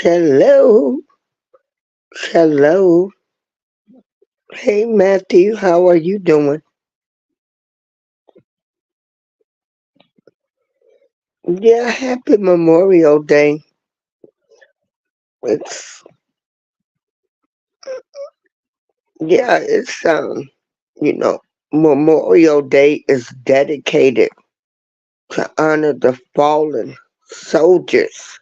Hello, hello. Hey Matthew, how are you doing? Yeah, happy Memorial Day. It's it's you know, Memorial Day is dedicated to honor the fallen soldiers.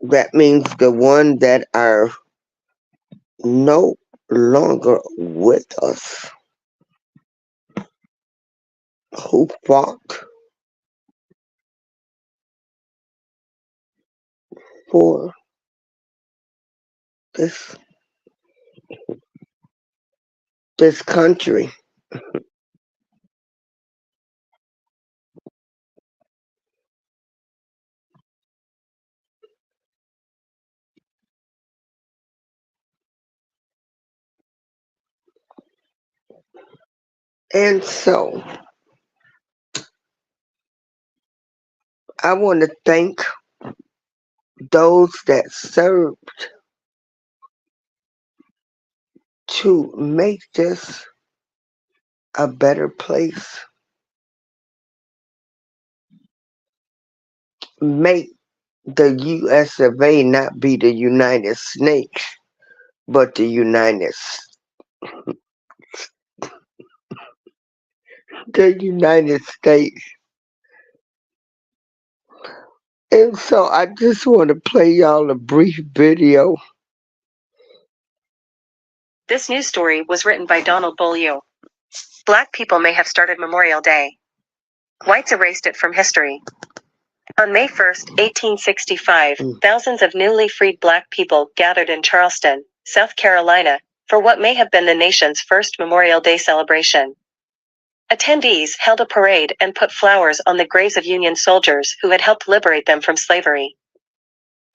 That means the ones that are no longer with us, who fought for this this country. And so I want to thank those that serve to make this a better place, make the US of A not be the United Snakes, but the United States. And so I just want to play y'all a brief video. This news story was written by Donald Beaulieu. Black people may have started Memorial Day. Whites erased it from history. On May 1st, 1865, thousands of newly freed black people gathered in Charleston, South Carolina, for what may have been the nation's first Memorial Day celebration. Attendees held a parade and put flowers on the graves of Union soldiers who had helped liberate them from slavery.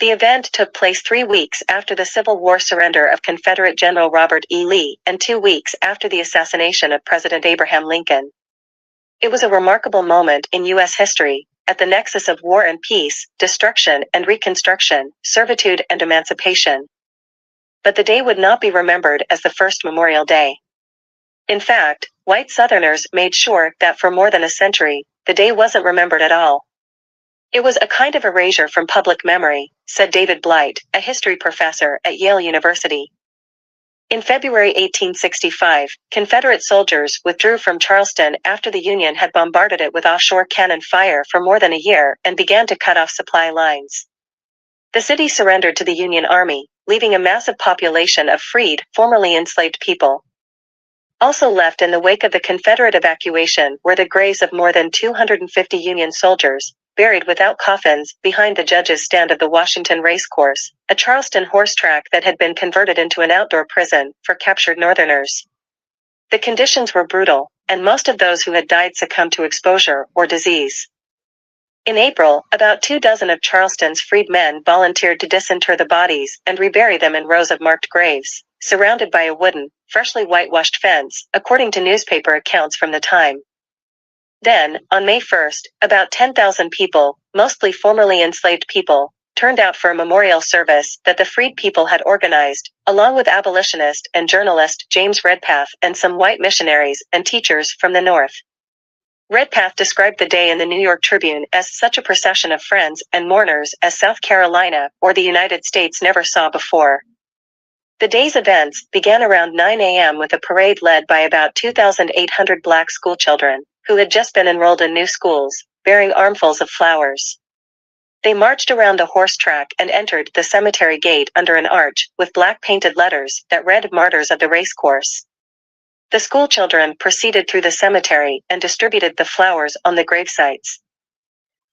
The event took place 3 weeks after the Civil War surrender of Confederate General Robert E. Lee and 2 weeks after the assassination of President Abraham Lincoln. It was a remarkable moment in U.S. history, at the nexus of war and peace, destruction and reconstruction, servitude and emancipation. But the day would not be remembered as the first Memorial Day. In fact, white Southerners made sure that for more than a century, the day wasn't remembered at all. It was a kind of erasure from public memory, said David Blight, a history professor at Yale University. In February 1865, Confederate soldiers withdrew from Charleston after the Union had bombarded it with offshore cannon fire for more than a year and began to cut off supply lines. The city surrendered to the Union Army, leaving a massive population of freed, formerly enslaved people. Also left in the wake of the Confederate evacuation were the graves of more than 250 Union soldiers, buried without coffins behind the judges' stand of the Washington Racecourse, a Charleston horse track that had been converted into an outdoor prison for captured Northerners. The conditions were brutal, and most of those who had died succumbed to exposure or disease. In April, about 24 of Charleston's freed men volunteered to disinter the bodies and rebury them in rows of marked graves, surrounded by a wooden, freshly whitewashed fence, according to newspaper accounts from the time. Then, on May 1st, about 10,000 people, mostly formerly enslaved people, turned out for a memorial service that the freed people had organized, along with abolitionist and journalist James Redpath and some white missionaries and teachers from the North. Redpath described the day in the New York Tribune as such a procession of friends and mourners as South Carolina or the United States never saw before. The day's events began around 9 a.m. with a parade led by about 2,800 black schoolchildren, who had just been enrolled in new schools, bearing armfuls of flowers. They marched around the horse track and entered the cemetery gate under an arch with black painted letters that read Martyrs of the Racecourse. The schoolchildren proceeded through the cemetery and distributed the flowers on the gravesites.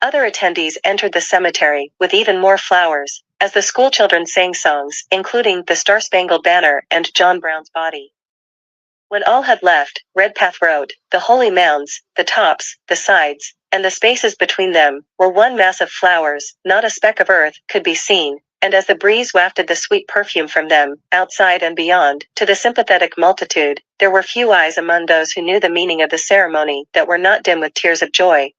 Other attendees entered the cemetery with even more flowers, as the schoolchildren sang songs, including The Star-Spangled Banner and John Brown's Body. When all had left, Redpath wrote, "The holy mounds, the tops, the sides, and the spaces between them, were one mass of flowers, not a speck of earth could be seen, and as the breeze wafted the sweet perfume from them, outside and beyond, to the sympathetic multitude, there were few eyes among those who knew the meaning of the ceremony that were not dim with tears of joy."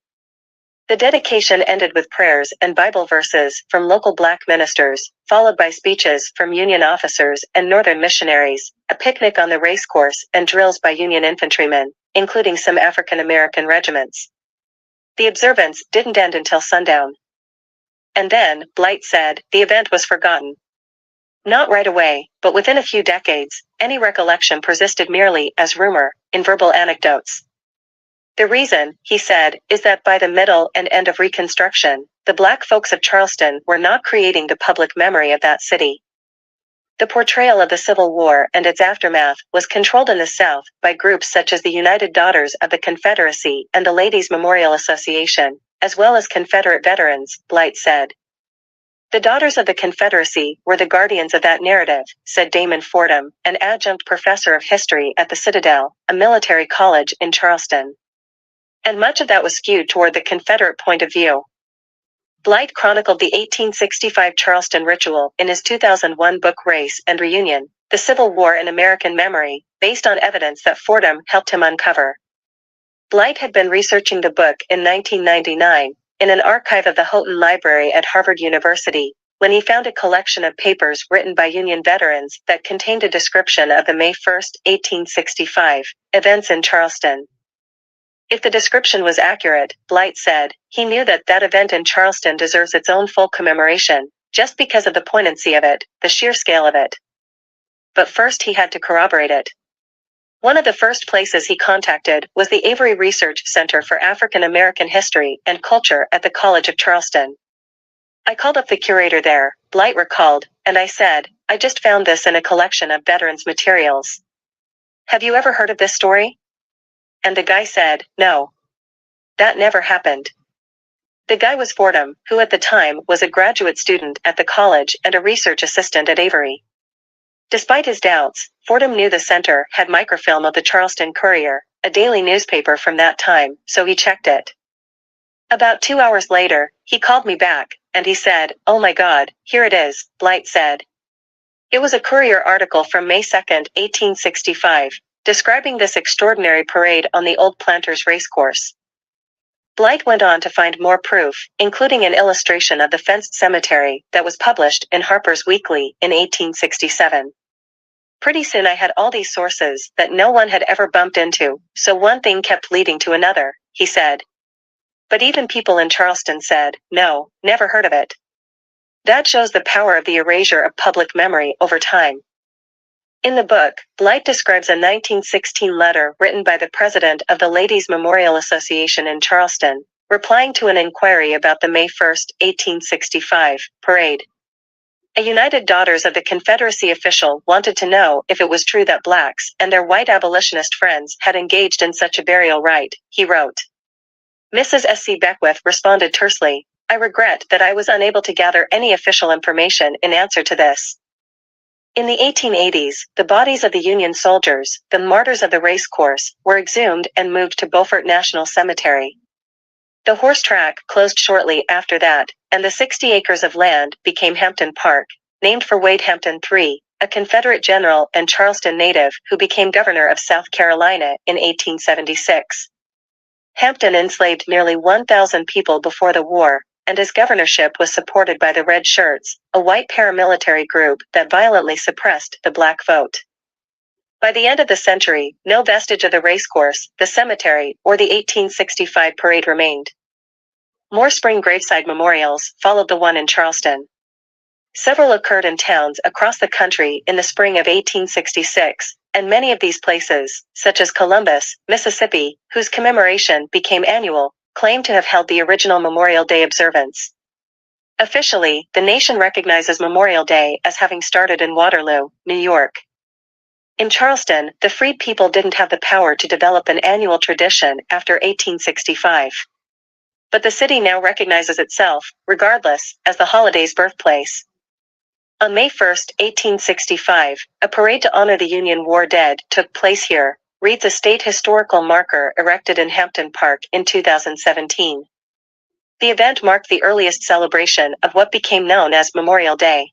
The dedication ended with prayers and Bible verses from local black ministers, followed by speeches from Union officers and Northern missionaries, a picnic on the racecourse, and drills by Union infantrymen, including some African American regiments. The observance didn't end until sundown. And then, Blight said, the event was forgotten. Not right away, but within a few decades, any recollection persisted merely as rumor, in verbal anecdotes. The reason, he said, is that by the middle and end of Reconstruction, the black folks of Charleston were not creating the public memory of that city. The portrayal of the Civil War and its aftermath was controlled in the South by groups such as the United Daughters of the Confederacy and the Ladies Memorial Association, as well as Confederate veterans, Blight said. The Daughters of the Confederacy were the guardians of that narrative, said Damon Fordham, an adjunct professor of history at the Citadel, a military college in Charleston. And much of that was skewed toward the Confederate point of view. Blight chronicled the 1865 Charleston ritual in his 2001 book Race and Reunion, The Civil War in American Memory, based on evidence that Fordham helped him uncover. Blight had been researching the book in 1999, in an archive of the Houghton Library at Harvard University, when he found a collection of papers written by Union veterans that contained a description of the May 1, 1865, events in Charleston. If the description was accurate, Blight said, he knew that that event in Charleston deserves its own full commemoration, just because of the poignancy of it, the sheer scale of it. But first he had to corroborate it. One of the first places he contacted was the Avery Research Center for African American History and Culture at the College of Charleston. I called up the curator there, Blight recalled, and I said, I just found this in a collection of veterans' materials. Have you ever heard of this story? And the guy said, no. That never happened. The guy was Fordham, who at the time was a graduate student at the college and a research assistant at Avery. Despite his doubts, Fordham knew the center had microfilm of the Charleston Courier, a daily newspaper from that time, so he checked it. About 2 hours later, he called me back, and he said, oh my God, here it is, Blight said. It was a Courier article from May 2, 1865, describing this extraordinary parade on the old Planters Racecourse. Blight went on to find more proof, including an illustration of the fenced cemetery that was published in Harper's Weekly in 1867. Pretty soon I had all these sources that no one had ever bumped into, so one thing kept leading to another, he said. But even people in Charleston said, no, never heard of it. That shows the power of the erasure of public memory over time. In the book, Blight describes a 1916 letter written by the president of the Ladies Memorial Association in Charleston, replying to an inquiry about the May 1, 1865, parade. A United Daughters of the Confederacy official wanted to know if it was true that blacks and their white abolitionist friends had engaged in such a burial rite, he wrote. Mrs. S.C. Beckwith responded tersely, I regret that I was unable to gather any official information in answer to this. In the 1880s, the bodies of the Union soldiers, the martyrs of the racecourse, were exhumed and moved to Beaufort National Cemetery. The horse track closed shortly after that, and the 60 acres of land became Hampton Park, named for Wade Hampton III, a Confederate general and Charleston native who became governor of South Carolina in 1876. Hampton enslaved nearly 1,000 people before the war, and his governorship was supported by the Red Shirts, a white paramilitary group that violently suppressed the black vote. By the end of the century, no vestige of the racecourse, the cemetery, or the 1865 parade remained. More spring graveside memorials followed the one in Charleston. Several occurred in towns across the country in the spring of 1866, and many of these places, such as Columbus, Mississippi, whose commemoration became annual, claim to have held the original Memorial Day observance. Officially, the nation recognizes Memorial Day as having started in Waterloo, New York. In Charleston, the freed people didn't have the power to develop an annual tradition after 1865. But the city now recognizes itself, regardless, as the holiday's birthplace. On May 1, 1865, a parade to honor the Union War dead took place here, reads a state historical marker erected in Hampton Park in 2017. The event marked the earliest celebration of what became known as Memorial Day.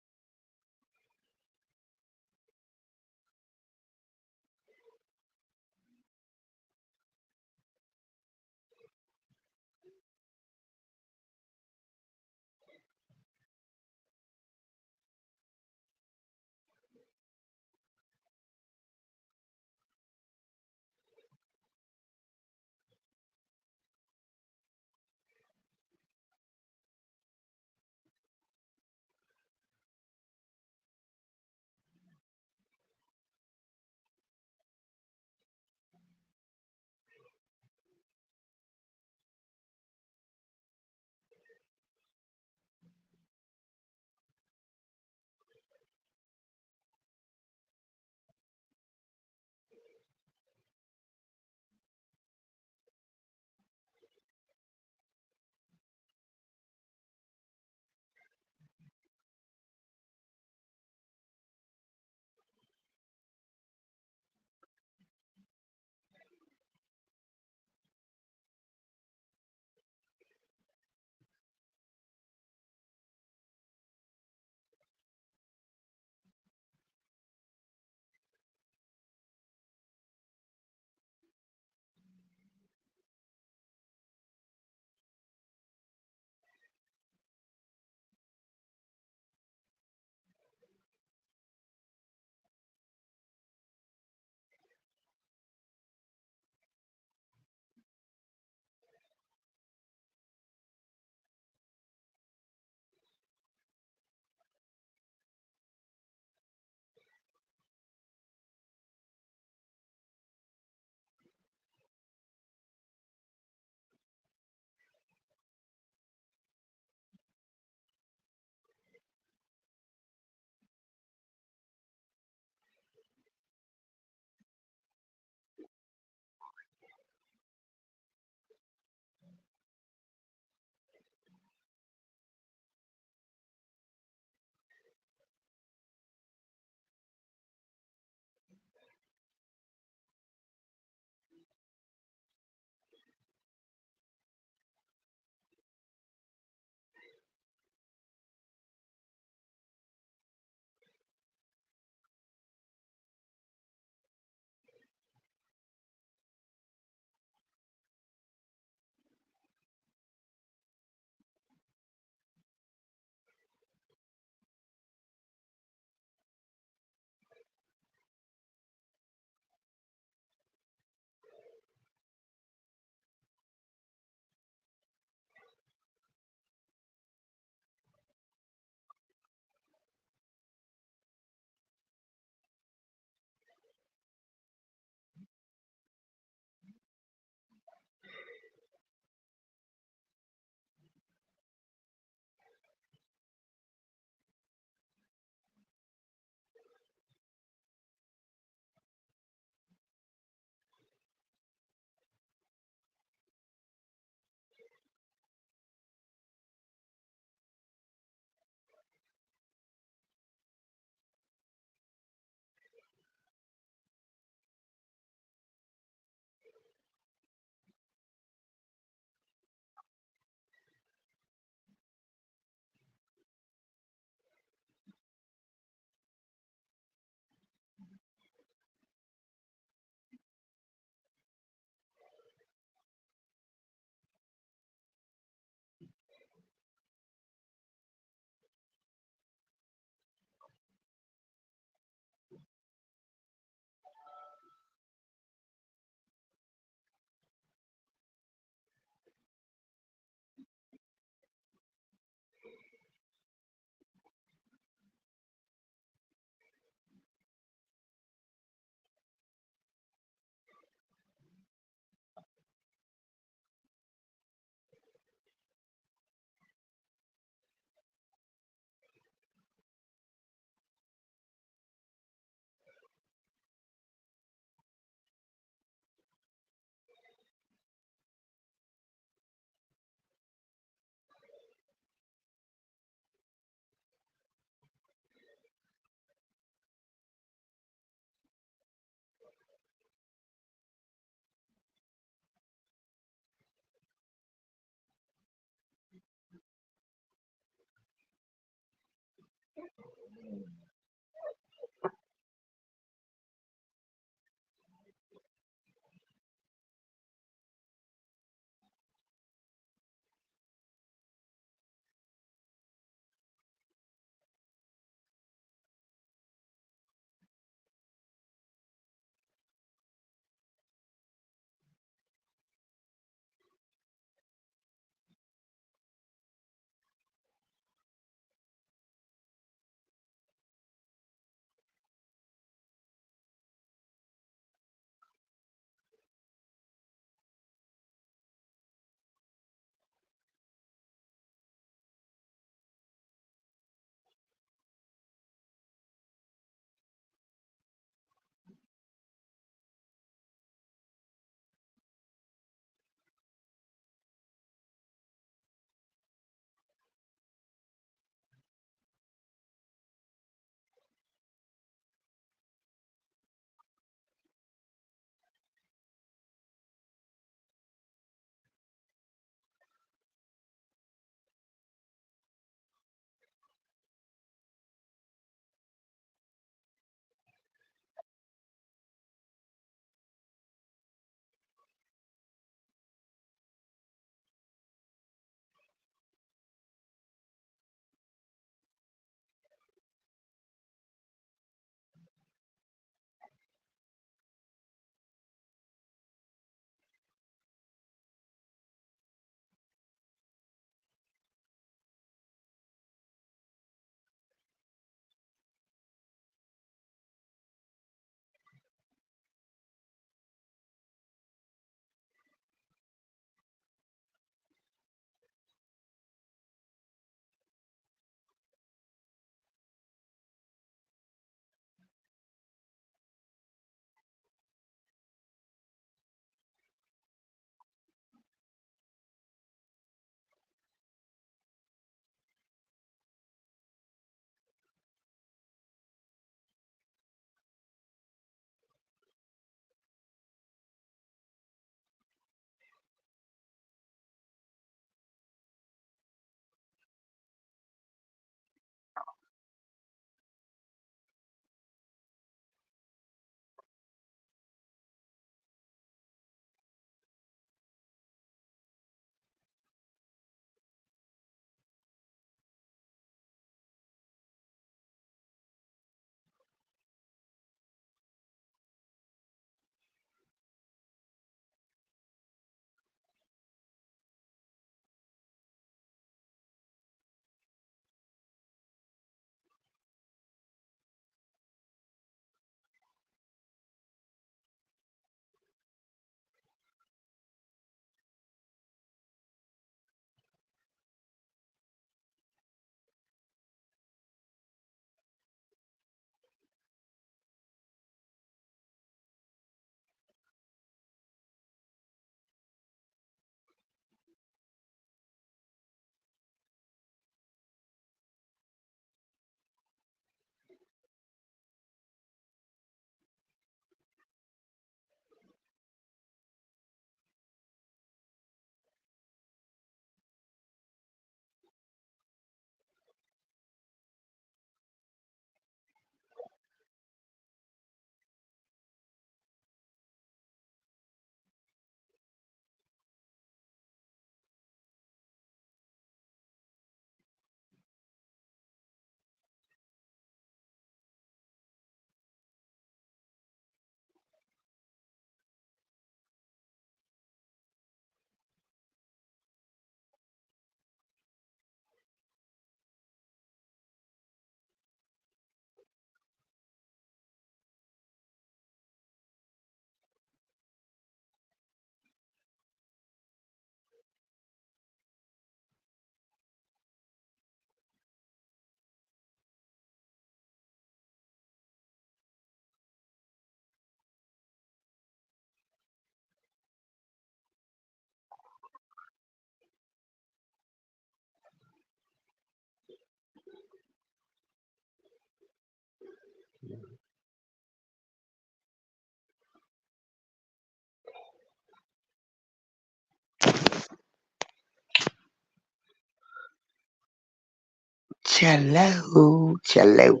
Cello, cello.